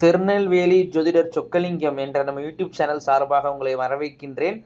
திருநெல்வேலி ஜோதிடர் சொக்கலிங்கம் என்ற நம்ம யூடியூப் சேனல் சார்பாக உங்களை வரவேற்கின்றேன்.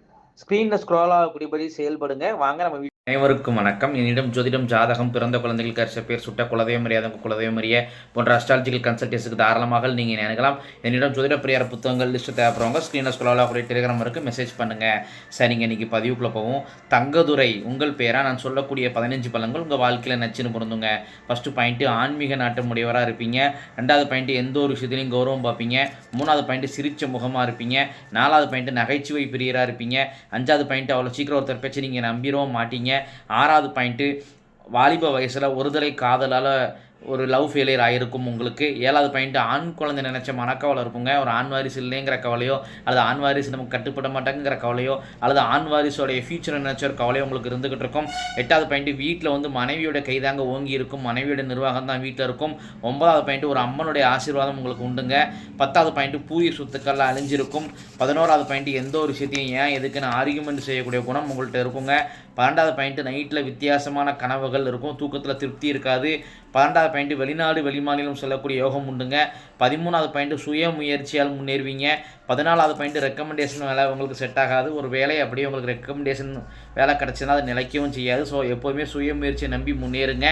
ஸ்கிரீன்ல ஸ்க்ரோல் ஆகக்கூடியபடி செயல்படுங்க. வாங்க நம்ம அனைவருக்கும் வணக்கம். என்னிடம் ஜோதிடம், ஜாதகம், பிறந்த குழந்தைகள் கரிச பேர், சுட்ட குலதெய்வம் அறியாத குலதெய்வம் அறிய போன்ற அஸ்ட்ராலஜிக்கல் கன்சல்டேஷனுக்கு தாராளமாக நீங்கள் அணுகலாம். என்னிடம் ஜோதிட பிரியார புத்தகங்கள் லிஸ்ட்டு தேவைப்படுறவங்க ஸ்க்ரீனில் ஸ்க்ரோல் ஆகக்கூடிய டெலிகிராம் இருக்குது, மெசேஜ் பண்ணுங்கள். சரிங்க, இன்றைக்கி பதிவுக்குள்ளே போவோம். தங்கதுரை உங்கள் பேராக நான் சொல்லக்கூடிய 15 பலன்கள் உங்கள் வாழ்க்கையில் நச்சுன்னு பொருந்துங்க. ஃபஸ்ட்டு பாயிண்ட்டு, ஆன்மீக நாட்டம் உடையவராக இருப்பீங்க. ரெண்டாவது பாயிண்ட்டு, எந்த ஒரு விஷயத்துலையும் கௌரவம் பார்ப்பீங்க. மூணாவது பாயிண்ட்டு, சிரிச்ச முகமாக இருப்பீங்க. நாலாவது பாயிண்ட்டு, நகைச்சுவை பிரியராக இருப்பீங்க. அஞ்சாவது பாயிண்ட்டு, அவ்வளோ சீக்கிரம் ஒருத்தர் பேச்சு நீங்கள் நம்பிடவும் மாட்டீங்க. ஆறாவது பாயிண்ட்டு, வாலிப வயசில் ஒருதலை காதலால் ஒரு லவ் ஃபெயிலியர் ஆகிருக்கும் உங்களுக்கு. ஏழாவது பாயிண்ட்டு, ஆண் குழந்தை நினச்ச மனக்கவலை இருக்குங்க. ஒரு ஆண் வாரிசு இல்லைங்கிற கவலையோ, அல்லது ஆண் வாரிசு நமக்கு கட்டுப்பட மாட்டாங்கிற கவலையோ, அல்லது ஆண் வாரிசோடைய ஃபியூச்சரை நினச்ச ஒரு கவலையோ உங்களுக்கு இருந்துகிட்டு இருக்கும். எட்டாவது பாயிண்ட்டு, வீட்டில் மனைவியோட கைதாங்க ஓங்கி இருக்கும், மனைவியோட நிர்வாகம் தான் வீட்டில் இருக்கும். ஒன்பதாவது பாயிண்ட்டு, ஒரு அம்மனுடைய ஆசீர்வாதம் உங்களுக்கு உண்டுங்க. பத்தாவது பாயிண்ட்டு, பூரிய சொத்துக்கள் அழிஞ்சிருக்கும். 11வது பாயிண்ட்டு, எந்த ஒரு விஷயத்தையும் ஏன் எதுக்குன்னு ஆர்கியூமெண்ட் செய்யக்கூடிய குணம் உங்கள்கிட்ட இருக்குங்க. 12வது பாயிண்ட்டு, நைட்டில் வித்தியாசமான கனவுகள் இருக்கும், தூக்கத்தில் திருப்தி இருக்காது. 12வது பாயிண்ட்டு, வெளிநாடு வெளிமாநிலம் செல்லக்கூடிய யோகம் உண்டுங்க. 13வது பாயிண்ட்டு, சுய முயற்சியால் முன்னேறுவீங்க. 14வது பாயிண்ட்டு, ரெக்கமெண்டேஷன் வேலை உங்களுக்கு செட் ஆகாது. ஒரு வேலை அப்படியே உங்களுக்கு ரெக்கமெண்டேஷன் வேலை கிடச்சுன்னா அது நிலைக்கவும் செய்யாது. ஸோ எப்போதுமே சுய முயற்சியை நம்பி முன்னேறுங்க.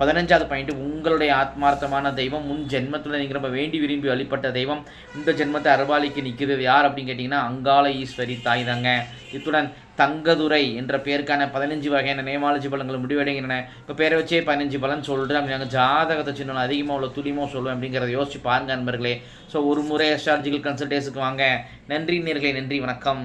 15வது பாயிண்ட்டு, உங்களுடைய ஆத்மார்த்தமான தெய்வம் முன் ஜென்மத்தில் நீங்கள் ரொம்ப வேண்டி விரும்பி வழிபட்ட தெய்வம் இந்த ஜென்மத்தை அரபாலிக்கு நிற்கிறது யார் அப்படின்னு கேட்டிங்கன்னா அங்காள ஈஸ்வரி தாய் தாங்க. இத்துடன் தங்கதுரை என்ற பேருக்கான 15 வகையான நேமாலஜி பலன்கள் முடிவடைகின்றன. இப்போ பேரை வச்சே 15 பலன் சொல்கிறேன் அப்படி நாங்கள் ஜாதகத்தை சின்ன அதிகமாக உள்ள துல்லியமாக சொல்லுவேன் அப்படிங்கிறத யோசிச்சு பாருங்க நண்பர்களே. ஸோ ஒரு முறை அஸ்ட்ராலஜிக்கல் கன்சல்டேஷனுக்கு வாங்க. நன்றி நேயர்களே, நன்றி, வணக்கம்.